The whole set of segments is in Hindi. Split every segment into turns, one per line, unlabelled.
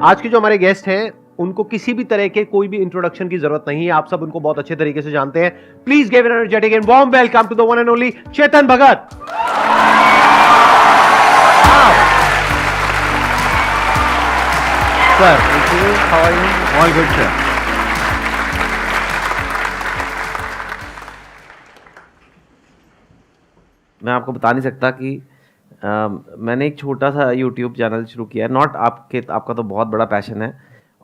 आज के जो हमारे गेस्ट हैं उनको किसी भी तरह के कोई भी इंट्रोडक्शन की जरूरत नहीं है, आप सब उनको बहुत अच्छे तरीके से जानते हैं. Please give an energetic and warm welcome to the one and only Chetan Bhagat.
Sir, thank you. How are you? All good, sir. मैं आपको बता नहीं सकता कि मैंने एक छोटा सा YouTube चैनल शुरू किया है. नॉट आपका तो बहुत बड़ा पैशन है.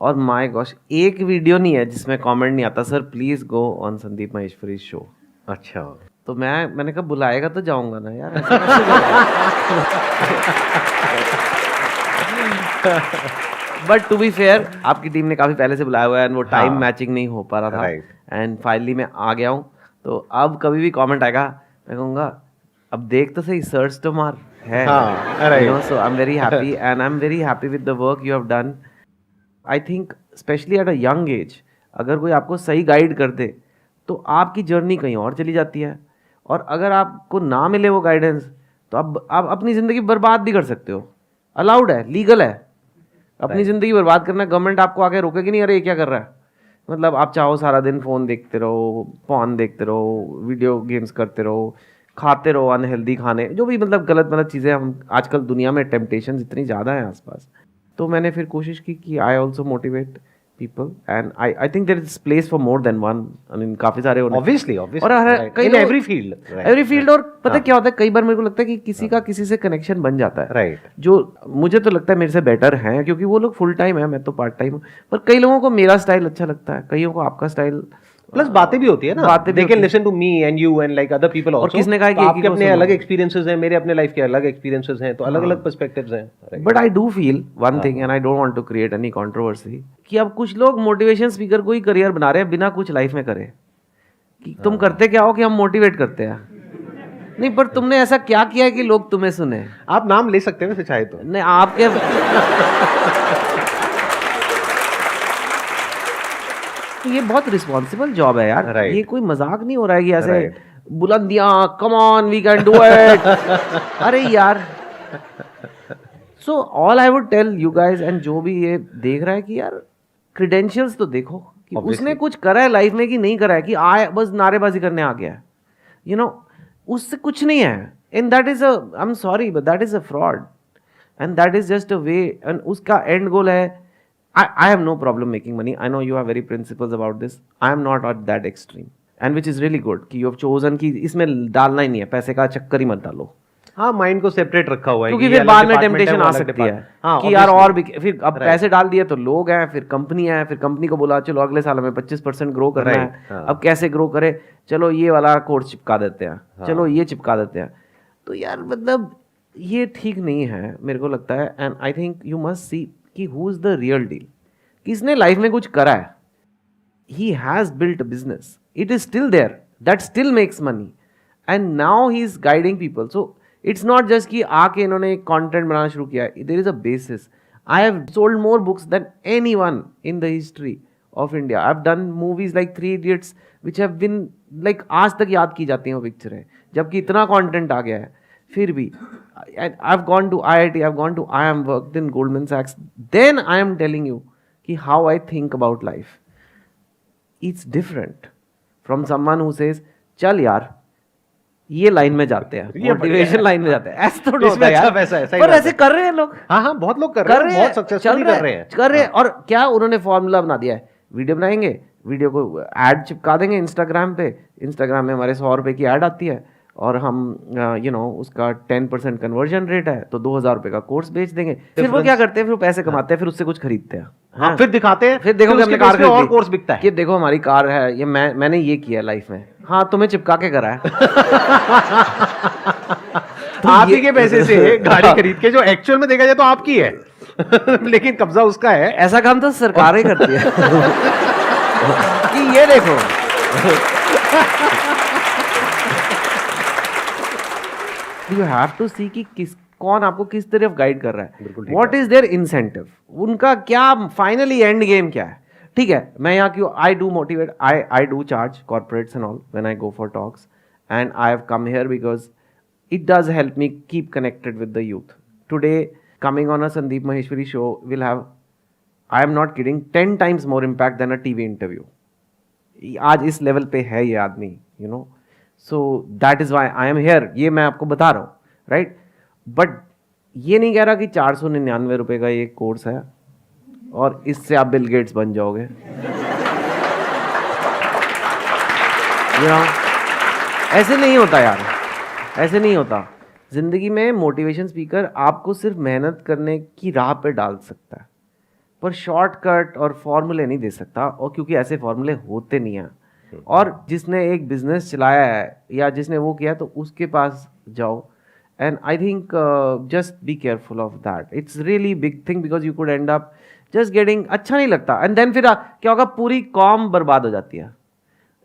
और माय गॉश, एक वीडियो नहीं है जिसमें कमेंट नहीं आता, sir please go on Sandeep Maheshwari show.
अच्छा,
तो मैंने कहा बुलाएगा तो जाऊंगा ना यार. बट टू बी फेयर, आपकी टीम ने काफी पहले से बुलाया हुआ है, एंड वो टाइम मैचिंग नहीं हो पा रहा था. एंड फाइनली मैं आ गया हूँ. तो अब कभी भी कमेंट आएगा मैं कहूँगा अब देख तो सही, सर्च तो मार है. So I am very happy and I am very happy with the work you have done. I think specially at a young age अगर कोई आपको सही गाइड कर दे तो आपकी जर्नी कहीं और चली जाती है. और अगर आपको ना मिले वो गाइडेंस तो आप अपनी ज़िंदगी बर्बाद भी कर सकते हो. अलाउड है, लीगल है अपनी ज़िंदगी बर्बाद करना. गवर्नमेंट आपको आके रोकेगी नहीं, अरे ये क्या कर रहा है. मतलब आप चाहो सारा दिन फ़ोन देखते रहो, पॉर्न देखते रहो, वीडियो गेम्स करते रहो, खाते रहो अनहेल्दी खाने, जो भी मतलब गलत चीज़ें. हम आजकल दुनिया में टेम्पटेशन इतनी ज़्यादा है आसपास. तो मैंने फिर कोशिश की कि I also motivate people and I think there is place for more than one. I mean काफ़ी सारे
ऑब्वियसली
और कई एवरी फील्ड. और पता है क्या होता है, कई बार मेरे को लगता है कि किसी का किसी से कनेक्शन बन जाता है.
राइट.
जो मुझे तो लगता है मेरे से बेटर हैं क्योंकि वो लोग फुल टाइम है, मैं तो पार्ट टाइम हूँ. पर कई लोगों को मेरा स्टाइल अच्छा लगता है, कईयों को आपका स्टाइल.
प्लस बातें भी होती है ना,
बातें
they can listen to me and you and like other people also.
और किसने कहा कि
आपके अपने अलग एक्सपीरियंसेस हैं, मेरे अपने लाइफ के अलग एक्सपीरियंसेस हैं, तो अलग अलग पर्सपेक्टिव्स हैं.
But I do feel one thing and I don't want to create any controversy कि अब कुछ लोग मोटिवेशन स्पीकर को ही करियर बना रहे हैं बिना कुछ लाइफ में करे. कि तुम करते क्या हो कि हम मोटिवेट करते हैं. नहीं, पर तुमने ऐसा क्या किया है कि लोग तुम्हें सुने.
आप नाम ले सकते हैं वैसे चाहे तो.
नहीं, आपके ये बहुत रिस्पॉन्सिबल जॉब है यार. ये कोई मजाक नहीं हो रहा है कि ऐसे बुलंदियां, come on we can do it. अरे यार, so all I would tell you guys and जो भी ये देख रहा है कि यार क्रेडेंशियल्स तो देखो कि उसने कुछ करा है लाइफ में कि नहीं करा है, कि आए बस नारेबाजी करने आ गया है. यू नो, उससे कुछ नहीं है. And that is I am sorry but that is a fraud and that is just a way. And उसका एंड गोल है I have no problem making money. I know you have very principles about this. I am not at that extreme. And which is really good कि you have chosen कि इसमें डालना ही नहीं है, पैसे का चक्कर ही मत डालो.
हाँ, माइंड को सेपरेट रखा हुआ है
क्योंकि फिर बाद में टेम्पटेशन आ सकती है कि यार और भी, फिर अब पैसे डाल दिए तो लोग हैं, फिर कंपनी है, फिर कंपनी को बोला चलो अगले साल हमें 25% ग्रो करना है. अब कैसे ग्रो करे, चलो ये वाला कोर्स चिपका देते हैं, चलो ये चिपका देते हैं. तो यार मतलब ये ठीक नहीं है मेरे को लगता है. And I think you must see कि who is the real deal. किसने लाइफ में कुछ करा है, he has built a business, it is still there, that still makes money and now he is guiding people. So it's not just कि आके इन्होंने कंटेंट बनाना शुरू किया. There is a basis. I have sold more books than anyone in the history of India. I have done movies like 3 Idiots which have been like आज तक याद की जाती हैं वो पिक्चरें, जबकि इतना कंटेंट आ गया है. फिर भी I've gone to IIT, I've gone to IIM, worked in Goldman Sachs. Then I am telling you कि how I think about life. It's different from someone who says चल यार ये लाइन में जाते हैं, मोटिवेशन लाइन में जाते हैं. ऐसा तो होता है यार, पर ऐसे कर रहे हैं लोग.
हाँ, बहुत लोग कर रहे हैं, बहुत सक्सेसफुली कर रहे हैं.
और क्या उन्होंने फॉर्मूला बना दिया है, वीडियो बनाएंगे, वीडियो को ऐड चिपका देंगे इंस्टाग्राम पे, इंस्टाग्राम में हमारे 100 रुपए की ऐड आती है और हम उसका 10% कन्वर्जन रेट है तो 2000 रुपए का कोर्स बेच देंगे. फिर वो क्या करते हैं, फिर वो पैसे कमाते हैं, फिर उससे कुछ खरीदते हैं.
हाँ, फिर दिखाते हैं,
फिर देखो कि हमने कार
और कोर्स बिकता है
कि देखो हमारी कार है, ये मैंने ये किया लाइफ में. हाँ, तुम्हें चिपका के करा है.
आप ही के पैसे से गाड़ी खरीद के, जो एक्चुअल में देखा जाए तो आपकी है लेकिन कब्जा उसका है.
ऐसा काम तो सरकार ही करती है कि ये देखो यू हैव टू सी कि कौन आपको किस तरफ गाइड कर रहा है, व्हाट इज देयर इंसेंटिव, उनका क्या फाइनली एंड गेम क्या है. ठीक है, मैं यहाँ क्यों, I do motivate, I do charge corporates and all when I go for talks and I have come here because it does help me keep connected with the youth. Today, coming on a Sandeep Maheshwari show will have I am not kidding, 10 times more impact than a TV interview. आज इस लेवल पे है ये आदमी, you know. So that is why I am here. ये मैं आपको बता रहा हूँ, राइट. बट ये नहीं कह रहा कि 499 रुपये का ये कोर्स है और इससे आप बिल गेट्स बन जाओगे. ऐसे नहीं होता यार, ऐसे नहीं होता. जिंदगी में मोटिवेशन स्पीकर आपको सिर्फ मेहनत करने की राह पे डाल सकता है, पर शॉर्टकट और फॉर्मूले नहीं दे सकता. और क्योंकि ऐसे फॉर्मूले होते नहीं हैं. और जिसने एक बिजनेस चलाया है या जिसने वो किया तो उसके पास जाओ. And I think just be careful of that. It's really big thing because you could and up just getting. अच्छा नहीं लगता. एंड देन फिर क्या होगा, पूरी कॉम बर्बाद हो जाती है.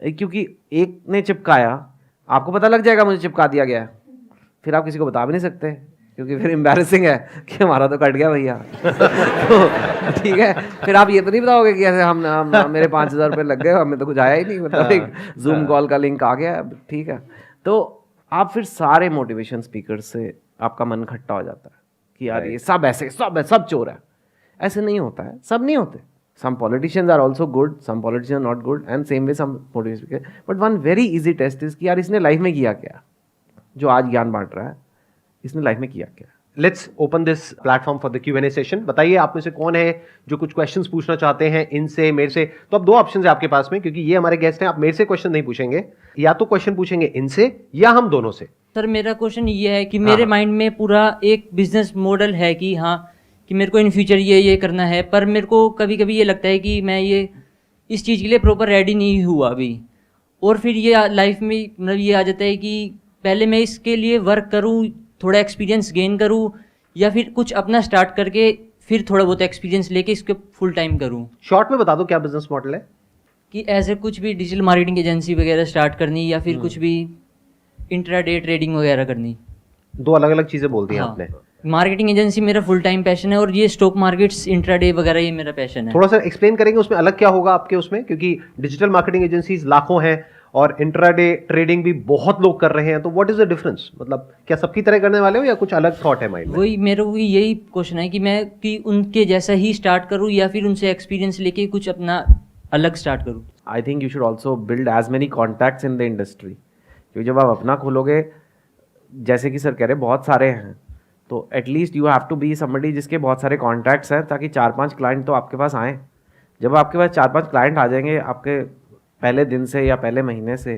क्योंकि एक ने चिपकाया, आपको पता लग जाएगा मुझे चिपका दिया गया है, फिर आप किसी को बता भी नहीं सकते क्योंकि फिर एम्बैरेसिंग है कि हमारा तो कट गया भैया. तो ठीक है, फिर आप ये तो नहीं बताओगे कि ऐसे हम मेरे 5,000 रुपये लग गए, हमें तो कुछ आया ही नहीं, मतलब एक जूम कॉल का लिंक आ गया, ठीक है. तो आप फिर सारे मोटिवेशन स्पीकर से आपका मन खट्टा हो जाता है कि यार ये सब ऐसे सब चोर है. ऐसे नहीं होता है, सब नहीं होते. Some politicians are also good, some politicians are not good, and same way some motivational speaker. But one very easy test is कि यार इसने लाइफ में किया क्या, जो आज ज्ञान बांट रहा है, इसने लाइफ में किया क्या.
Let's open this platform for the Q&A session. बताइए आप में से कौन है जो कुछ क्वेश्चंस पूछना चाहते हैं इनसे, मेरे से. तो अब दो ऑप्शन है आपके पास में, क्योंकि ये हमारे गेस्ट हैं. आप मेरे से क्वेश्चन नहीं पूछेंगे, या तो क्वेश्चन पूछेंगे इनसे या हम दोनों से.
सर मेरा क्वेश्चन ये है कि मेरे माइंड में पूरा एक बिजनेस मॉडल है कि हाँ कि मेरे को इन फ्यूचर ये करना है, पर मेरे को कभी कभी ये लगता है कि मैं ये इस चीज़ के लिए प्रॉपर रेडी नहीं हुआ अभी. और फिर ये लाइफ में मतलब ये आ जाता है कि पहले मैं इसके लिए वर्क करूँ, थोड़ा एक्सपीरियंस गेन करूँ, या फिर कुछ अपना स्टार्ट करके फिर थोड़ा बहुत एक्सपीरियंस लेके इसको फुल टाइम करूँ.
शॉर्ट में बता दो क्या बिजनेस मॉडल है.
कि ऐसे कुछ भी डिजिटल मार्केटिंग एजेंसी वगैरह स्टार्ट करनी, या फिर कुछ भी इंट्राडे ट्रेडिंग वगैरह करनी.
दो अलग अलग चीजें बोलती हैं आपने.
मार्केटिंग एजेंसी मेरा फुल टाइम पैशन है, और ये स्टॉक मार्केट्स इंट्राडे वगैरह ये मेरा पैशन है.
थोड़ा सा एक्सप्लेन करेंगे उसमें अलग क्या होगा आपके उसमें, क्योंकि डिजिटल मार्केटिंग एजेंसीज लाखों हैं और इंट्राडे ट्रेडिंग भी बहुत लोग कर रहे हैं. तो व्हाट इज द डिफरेंस, मतलब क्या सबकी तरह करने वाले हो या कुछ अलग थॉट है माइंड में?
वही मेरे को यही क्वेश्चन है कि मैं कि उनके जैसा ही स्टार्ट करूं या फिर उनसे एक्सपीरियंस लेके कुछ अपना अलग स्टार्ट करूं.
I think you should also build as many contacts in the industry. क्योंकि जब आप अपना खोलोगे, जैसे कि सर कह रहे बहुत सारे हैं, तो at least you have to be somebody जिसके बहुत सारे कॉन्टैक्ट्स हैं, ताकि 4-5 क्लाइंट तो आपके पास आएँ. जब आपके पास 4-5 क्लाइंट आ जाएंगे आपके पहले दिन से या पहले महीने से,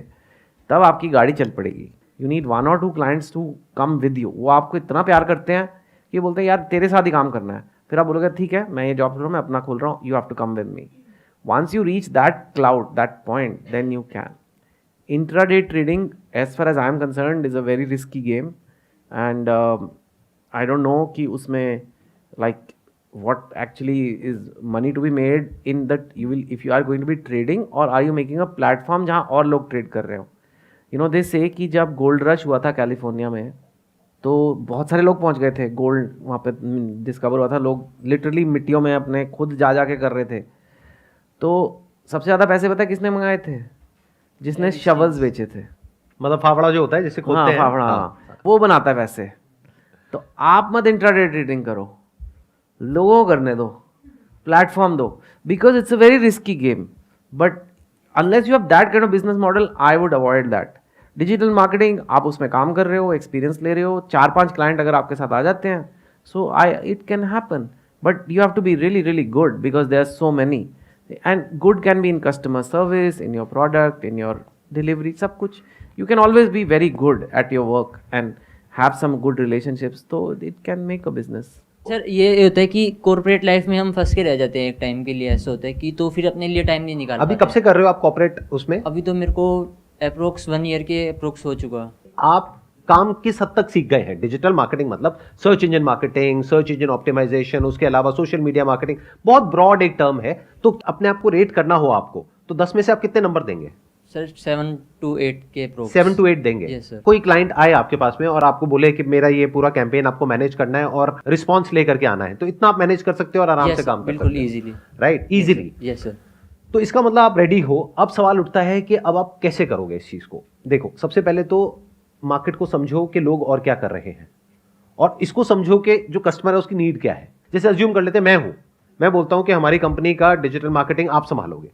तब आपकी गाड़ी चल पड़ेगी. You need 1 or 2 clients to come with you. वो आपको इतना प्यार करते हैं कि बोलते हैं यार तेरे साथ ही काम करना है. फिर आप बोलोगे ठीक है, मैं ये जॉब कर रहा हूँ, मैं अपना खोल रहा हूँ, you have to come with me. Once you reach that cloud, that point, then you can. Intraday trading, as far as I am concerned, is a very risky game. And I don't know कि उसमें like what actually is money to be made in that you will, if you are going to be trading, or are you making a platform जहाँ और लोग ट्रेड कर रहे हो. You know they say कि जब गोल्ड रश हुआ था कैलिफोर्निया में, तो बहुत सारे लोग पहुँच गए थे, गोल्ड वहाँ पे डिस्कवर हुआ था, लोग लिटरली मिट्टियों में अपने खुद जा के कर रहे थे. तो सबसे ज़्यादा पैसे पता है किसने मंगाए थे? जिसने शवल्स बेचे थे.
मतलब फावड़ा जो होता है जिससे खोदते हैं,
फावड़ा, वो बनाता है पैसे. तो आप मत इंट्राडे ट्रेडिंग करो, लोगों को करने दो, प्लेटफॉर्म दो, because it's a very risky game. But unless you have that kind of business model, I would avoid that. Digital marketing, आप उसमें काम कर रहे हो, एक्सपीरियंस ले रहे हो, 4-5 क्लाइंट अगर आपके साथ आ जाते हैं, so it can happen. But you have to be really really good, because there are so many. And good can be in customer service, in your product, in your delivery, सब कुछ. You can always be very good at your work and have some good relationships, तो it can make a business.
Sir ये होता है कि कॉर्पोरेट लाइफ में हम फंस के रह जाते हैं एक टाइम के लिए. ऐसा होता है कि तो फिर अपने लिए टाइम नहीं निकाल.
अभी कब से कर रहे हो आप कॉर्पोरेट उसमें?
अभी तो मेरे को अप्रोक्स 1 ईयर के अप्रोक्स हो चुका.
आप काम किस हद तक सीख गए हैं? डिजिटल मार्केटिंग मतलब search engine marketing, search engine optimisation, उसके अलावा सोशल मीडिया मार्केटिंग, बहुत ब्रॉड एक टर्म है. तो अपने आप को रेट करना हो आपको, तो 10 में से आप कितने नंबर देंगे?
सर 7 to 8 के अप्रोक्स.
7 to 8 देंगे.
Yes, sir.
कोई क्लाइंट आए आपके पास में और आपको बोले कि मेरा ये पूरा कैंपेन आपको मैनेज करना है और रिस्पॉन्स लेकर के आना है, तो इतना आप मैनेज कर सकते हो और आराम से काम कर सकते हो?
बिल्कुल easily.
Right, easily.
Yes sir.
तो इसका मतलब आप रेडी हो. अब सवाल उठता है कि अब आप कैसे करोगे इस चीज को. देखो, सबसे पहले तो मार्केट को समझो कि लोग और क्या कर रहे हैं, और इसको समझो कि जो कस्टमर है उसकी नीड क्या है. जैसे अज्यूम कर लेते हैं मैं हूं, मैं बोलता हूं कि हमारी कंपनी का डिजिटल मार्केटिंग आप संभालोगे,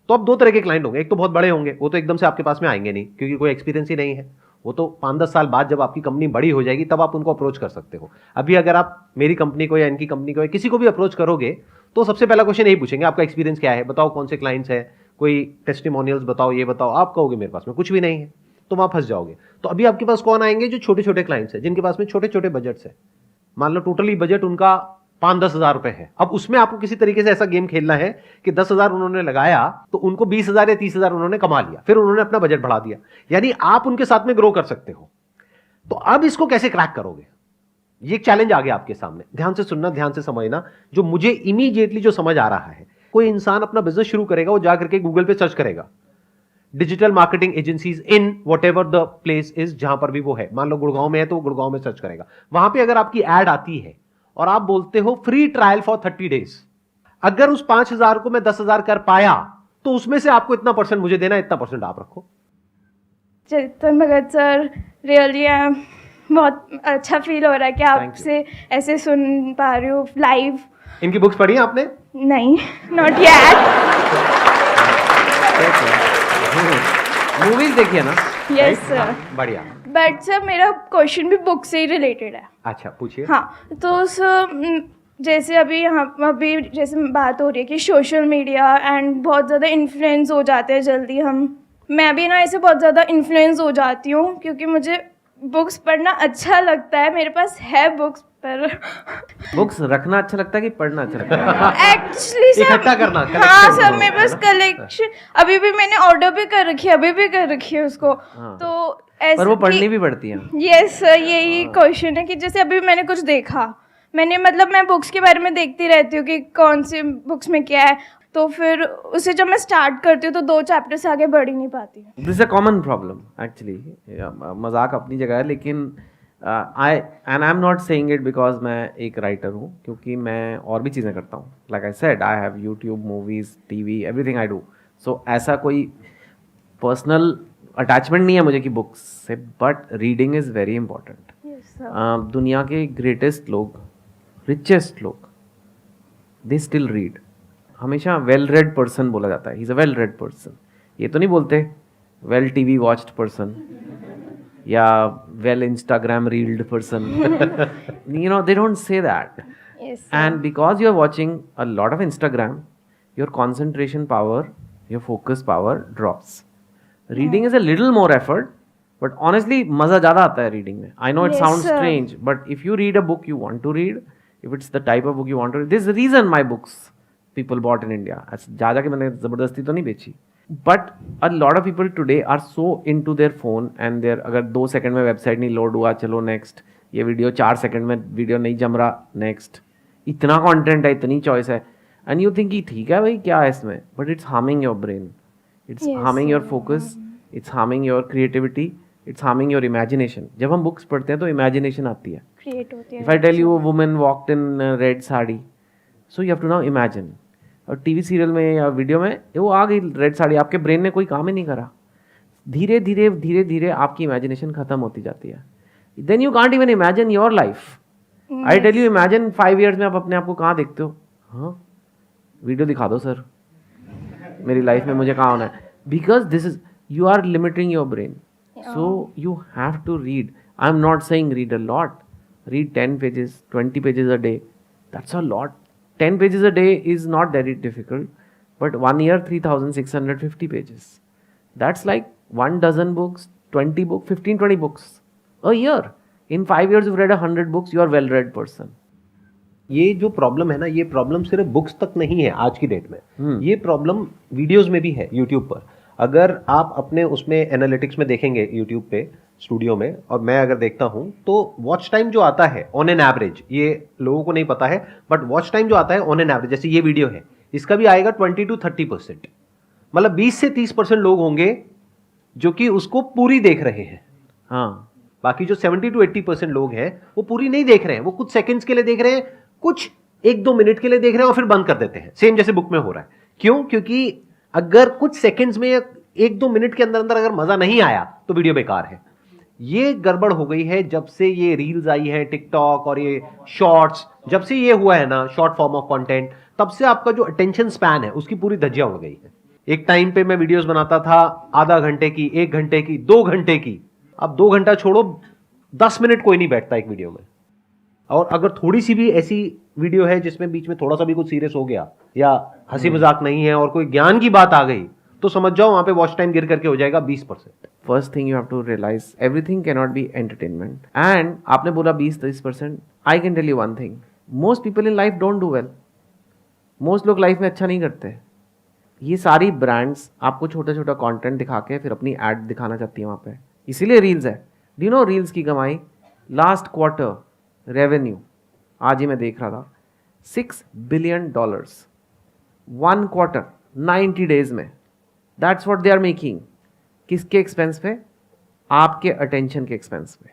तो अब दो तरह के क्लाइंट होंगे। एक तो बहुत बड़े होंगे, वो तो एकदम से आपके पास में आएंगे नहीं क्योंकि कोई एक्सपीरियंस ही नहीं है। वो तो 5-10 साल बाद जब आपकी कंपनी बड़ी हो जाएगी तब आप उनको अप्रोच कर सकते हो। अभी अगर आप मेरी कंपनी को या इनकी कंपनी को या किसी को भी अप्रोच करोगे तो सबसे पहला क्वेश्चन यही पूछेंगे, आपका एक्सपीरियंस क्या है, बताओ कौन से क्लाइंट्स है, कोई टेस्टिमोनियल्स बताओ, ये बताओ। आप कहोगे मेरे पास में कुछ भी नहीं है, तो वहां फंस जाओगे। तो अभी आपके पास कौन आएंगे? जो छोटे छोटे क्लाइंट्स हैं, जिनके पास में छोटे छोटे बजट्स है। मान लो टोटली बजट उनका 5-10 हज़ार रुपए है। अब उसमें आपको किसी तरीके से ऐसा गेम खेलना है कि 10 हज़ार उन्होंने लगाया तो उनको 20 हज़ार या 30 हज़ार उन्होंने कमा लिया, फिर उन्होंने अपना बजट बढ़ा दिया, यानी आप उनके साथ में ग्रो कर सकते हो। तो अब इसको कैसे क्रैक करोगे? ये एक चैलेंज आ गया आपके सामने। ध्यान से सुनना, ध्यान से समझना। जो मुझे इमीडिएटली जो समझ आ रहा है, कोई इंसान अपना बिजनेस शुरू करेगा, वो जाकर के गूगल पे सर्च करेगा digital marketing agencies in whatever the place is, जहां पर भी वो है। मान लो गुड़गांव में है तो गुड़गांव में सर्च करेगा। वहां पे अगर आपकी एड आती है और आप बोलते हो फ्री ट्रायल फॉर 30 डेज, अगर उस 5,000 को मैं 10,000 कर पाया तो उसमें से आपको इतना परसेंट मुझे देना, इतना परसेंट आप रखो।
चेतन भगत सर, रियली बहुत अच्छा फील हो रहा है कि आपसे ऐसे सुन पा रही हूँ लाइव।
इनकी बुक्स पढ़ी हैं आपने?
नहीं, नॉट येट।
मूवीज देखिए ना?
Yes sir.
बढ़िया।
बट सर मेरा क्वेश्चन भी बुक से ही रिलेटेड है।
अच्छा पूछिए।
हाँ, तो सर जैसे अभी जैसे बात हो रही है कि सोशल मीडिया एंड बहुत ज़्यादा इन्फ्लुएंस हो जाते हैं जल्दी हम। मैं भी ना ऐसे बहुत ज़्यादा इन्फ्लुएंस हो जाती हूँ क्योंकि मुझे बुक्स पढ़ना अच्छा लगता है। मेरे पास है बुक्स, पर
बुक्स रखना अच्छा लगता है कि पढ़ना अच्छा लगता है?
एक्चुअली सर
इकट्ठा करना,
हाँ सर, मेरे पास कलेक्शन अभी भी मैंने ऑर्डर भी कर रखी है, अभी भी कर रखी है उसको। तो ऐसे
पर वो पढ़नी भी पड़ती है।
यस सर, यही क्वेश्चन है कि जैसे अभी मैंने कुछ देखा, मैं बुक्स के बारे में देखती रहती हूँ कि कौन सी बुक्स में क्या है, तो फिर उसे जब मैं स्टार्ट करती हूँ तो 2 चैप्टर से आगे बढ़ ही नहीं पाती।
This is a common problem actually. मजाक अपनी जगह है, लेकिन आई am not saying it because मैं एक राइटर हूँ, क्योंकि मैं और भी चीज़ें करता हूँ। Like I said, I have YouTube, movies, TV, everything I do. So ऐसा कोई पर्सनल अटैचमेंट नहीं है मुझे कि बुक्स से, but reading is very important. दुनिया के ग्रेटेस्ट लोग, रिचेस्ट लोग, दे स्टिल रीड। हमेशा वेल रेड पर्सन बोला जाता है, he is a well read person. ये तो नहीं बोलते वेल टीवी वॉच्ड पर्सन या well Instagram reeled person. You know, they don't say that.
Yes, sir.
And because you're watching a lot of Instagram, your concentration power, your focus power drops. Reading is a little more effort, but honestly मज़ा ज़्यादा आता है reading में. I know it
Yes,
sounds
sir.
strange, but if you read a book you want to read, if it's the type of book you want to read, there's a reason my books people bought in India. जा के मैंने ज़बरदस्ती तो नहीं बेची. But a lot of people today are so into their phone and their, अगर 2 सेकंड में वेबसाइट नहीं लोड हुआ, चलो नेक्स्ट, ये वीडियो 4 सेकंड में वीडियो नहीं जम रहा, नेक्स्ट, इतना कंटेंट है, इतनी चॉइस है, एंड यू थिंक कि ठीक है भाई क्या है इसमें, but it's harming your brain, it's harming your focus, it's harming your creativity, it's harming your imagination. जब हम बुक्स पढ़ते हैं तो इमेजिनेशन आती है,
क्रिएट होती है।
If I tell you a woman walked in red sari, so you have to now imagine. और टीवी सीरियल में या वीडियो में वो आ गई रेड साड़ी, आपके ब्रेन ने कोई काम ही नहीं करा, धीरे धीरे धीरे धीरे आपकी इमेजिनेशन खत्म होती जाती है। Then you can't even imagine your life. I tell you, imagine 5 years में आप अपने आप को कहाँ देखते हो? हाँ, वीडियो दिखा दो सर, मेरी लाइफ में मुझे कहाँ होना है, because this is, you are limiting your brain. So you have to read. I am not saying read a lot, read 10 pages, 20 pages a day, that's a lot. 10 pages a day is not very difficult, but 1 year 3,650 pages. That's like 1 dozen books, 20 books, 15-20 books a year. In 5 years you've read 100 books, you are well-read person.
ये जो प्रॉब्लम है ना, ये प्रॉब्लम सिर्फ बुक्स तक नहीं है आज की डेट में, ये प्रॉब्लम वीडियोस में भी है यूट्यूब पर। अगर आप अपने उसमें एनालिटिक्स में देखेंगे यूट्यूब पे स्टूडियो में, और मैं अगर देखता हूं तो वॉच टाइम जो आता है ऑन एन एवरेज, ये लोगों को नहीं पता है, बट वॉच टाइम जो आता है ऑन एन एवरेज, जैसे ये वीडियो है, इसका भी आएगा 20 to 30%, मतलब 20 से 30% लोग होंगे जो कि उसको पूरी देख रहे हैं।
हाँ,
बाकी जो 70 to 80% लोग हैं वो पूरी नहीं देख रहे हैं, वो कुछ सेकंड्स के लिए देख रहे हैं, कुछ 1-2 मिनट के लिए देख रहे हैं और फिर बंद कर देते हैं, सेम जैसे बुक में हो रहा है। क्यों? क्योंकि अगर कुछ सेकंड्स में 1-2 मिनट के अंदर अंदर अगर मजा नहीं आया तो वीडियो बेकार है। ये गड़बड़ हो गई है जब से ये रील्स आई है, टिकटॉक और ये शॉर्ट्स, जब से ये हुआ है ना, शॉर्ट फॉर्म ऑफ कंटेंट, तब से आपका जो अटेंशन स्पैन है उसकी पूरी धज्जियां उड़ गई है। एक टाइम पे मैं वीडियोस बनाता था आधा घंटे की, 1 घंटे की, 2 घंटे की। अब 2 घंटा छोड़ो, 10 मिनट कोई नहीं बैठता एक वीडियो में। और अगर थोड़ी सी भी ऐसी वीडियो है जिसमें बीच में थोड़ा सा भी कुछ सीरियस हो गया या हंसी मजाक नहीं है और कोई ज्ञान की बात आ गई, तो समझ जाओ वहां पे वॉच टाइम गिर करके हो जाएगा 20%।
First thing you have to realise everything can not be entertainment. And आपने बोला 20-30%, I can tell you one thing, most people in life don't do well. Most लोग लाइफ में अच्छा नहीं करते। ये सारी ब्रांड्स आपको छोटा छोटा कंटेंट दिखा के फिर अपनी एड दिखाना चाहती है वहाँ पे, इसीलिए रील्स है। डू यू नो रील्स की कमाई लास्ट क्वार्टर रेवेन्यू, आज ही मैं देख रहा था, $6 बिलियन 1 क्वार्टर 90 डेज में। That's what they are making. किसके एक्सपेंस पे? आपके अटेंशन के एक्सपेंस पे।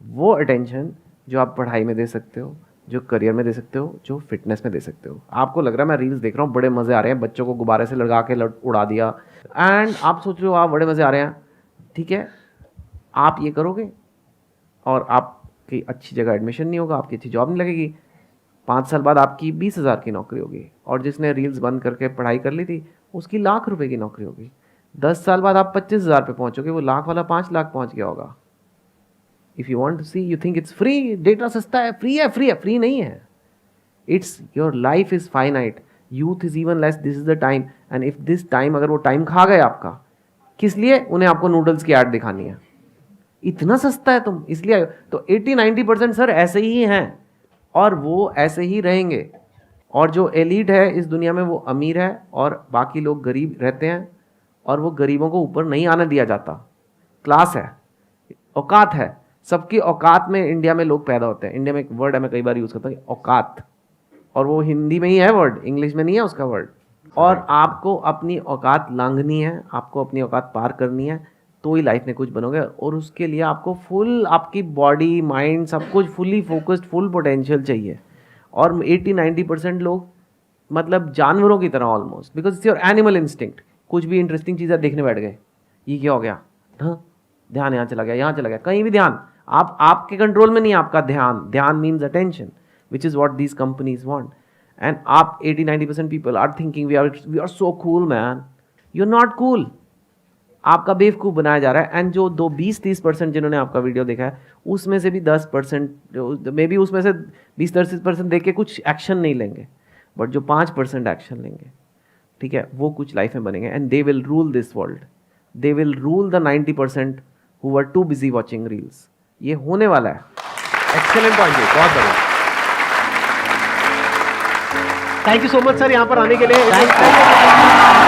वो अटेंशन जो आप पढ़ाई में दे सकते हो, जो करियर में दे सकते हो, जो फिटनेस में दे सकते हो। आपको लग रहा है मैं रील्स देख रहा हूँ, बड़े मज़े आ रहे हैं, बच्चों को गुब्बारे से लगा के उड़ा दिया, एंड आप सोच रहे हो आप बड़े मज़े आ रहे हैं। ठीक है, आप ये करोगे और आपकी अच्छी जगह एडमिशन नहीं होगा, आपकी अच्छी जॉब नहीं लगेगी, 5 साल बाद आपकी 20,000 की नौकरी होगी, और जिसने रील्स बंद करके पढ़ाई कर ली थी उसकी ₹1,00,000 की नौकरी होगी। 10 साल बाद आप 25,000 पे पहुँचोगे, वो लाख वाला 5 लाख पहुँच गया होगा। If you want to see, you think it's free, data सस्ता है, फ्री है, फ्री नहीं है। It's your life is finite, youth is even less, this is the time, and if this time, अगर वो टाइम खा गए आपका, किस लिए? उन्हें आपको नूडल्स की ऐड दिखानी है, इतना सस्ता है तुम, इसलिए। तो 80-90% सर ऐसे ही हैं और वो ऐसे ही रहेंगे। और जो एलीट है इस दुनिया में वो अमीर है और बाकी लोग गरीब रहते हैं, और वो गरीबों को ऊपर नहीं आने दिया जाता। क्लास है, औकात है, सबकी औकात में इंडिया में लोग पैदा होते हैं। इंडिया में एक वर्ड है, मैं कई बार यूज़ करता हूँ, औकात, और वो हिंदी में ही है वर्ड, इंग्लिश में नहीं है उसका वर्ड। और आपको अपनी औकात लांघनी है, आपको अपनी औकात पार करनी है, तो ही लाइफ में कुछ बनोगे। और उसके लिए आपको फुल, आपकी बॉडी माइंड सब कुछ फुली फोकस्ड, फुल पोटेंशियल चाहिए। और 80-90% लोग मतलब जानवरों की तरह almost, because it's your animal instinct. कुछ भी इंटरेस्टिंग चीज़ें देखने बैठ गए, ये क्या हो गया, हाँ ध्यान यहाँ चला गया, यहाँ चला गया, कहीं भी ध्यान, आपके कंट्रोल में नहीं है आपका ध्यान means attention, which is what these companies want. And आप 80-90% people are thinking we are so cool man, you are not cool. आपका बेवकूफ़ बनाया जा रहा है। एंड जो 20-30% जिन्होंने आपका वीडियो देखा है, उसमें से भी 10%, मे बी उसमें से 20-30% देख के कुछ एक्शन नहीं लेंगे, बट जो 5% एक्शन लेंगे, ठीक है, वो कुछ लाइफ में बनेंगे, and they will rule this world. They will rule the 90% who are too busy watching reels. ये होने वाला है।
एक्सेलेंट पॉइंट है, बहुत बढ़िया। Thank you so much sir यहाँ पर आने के लिए।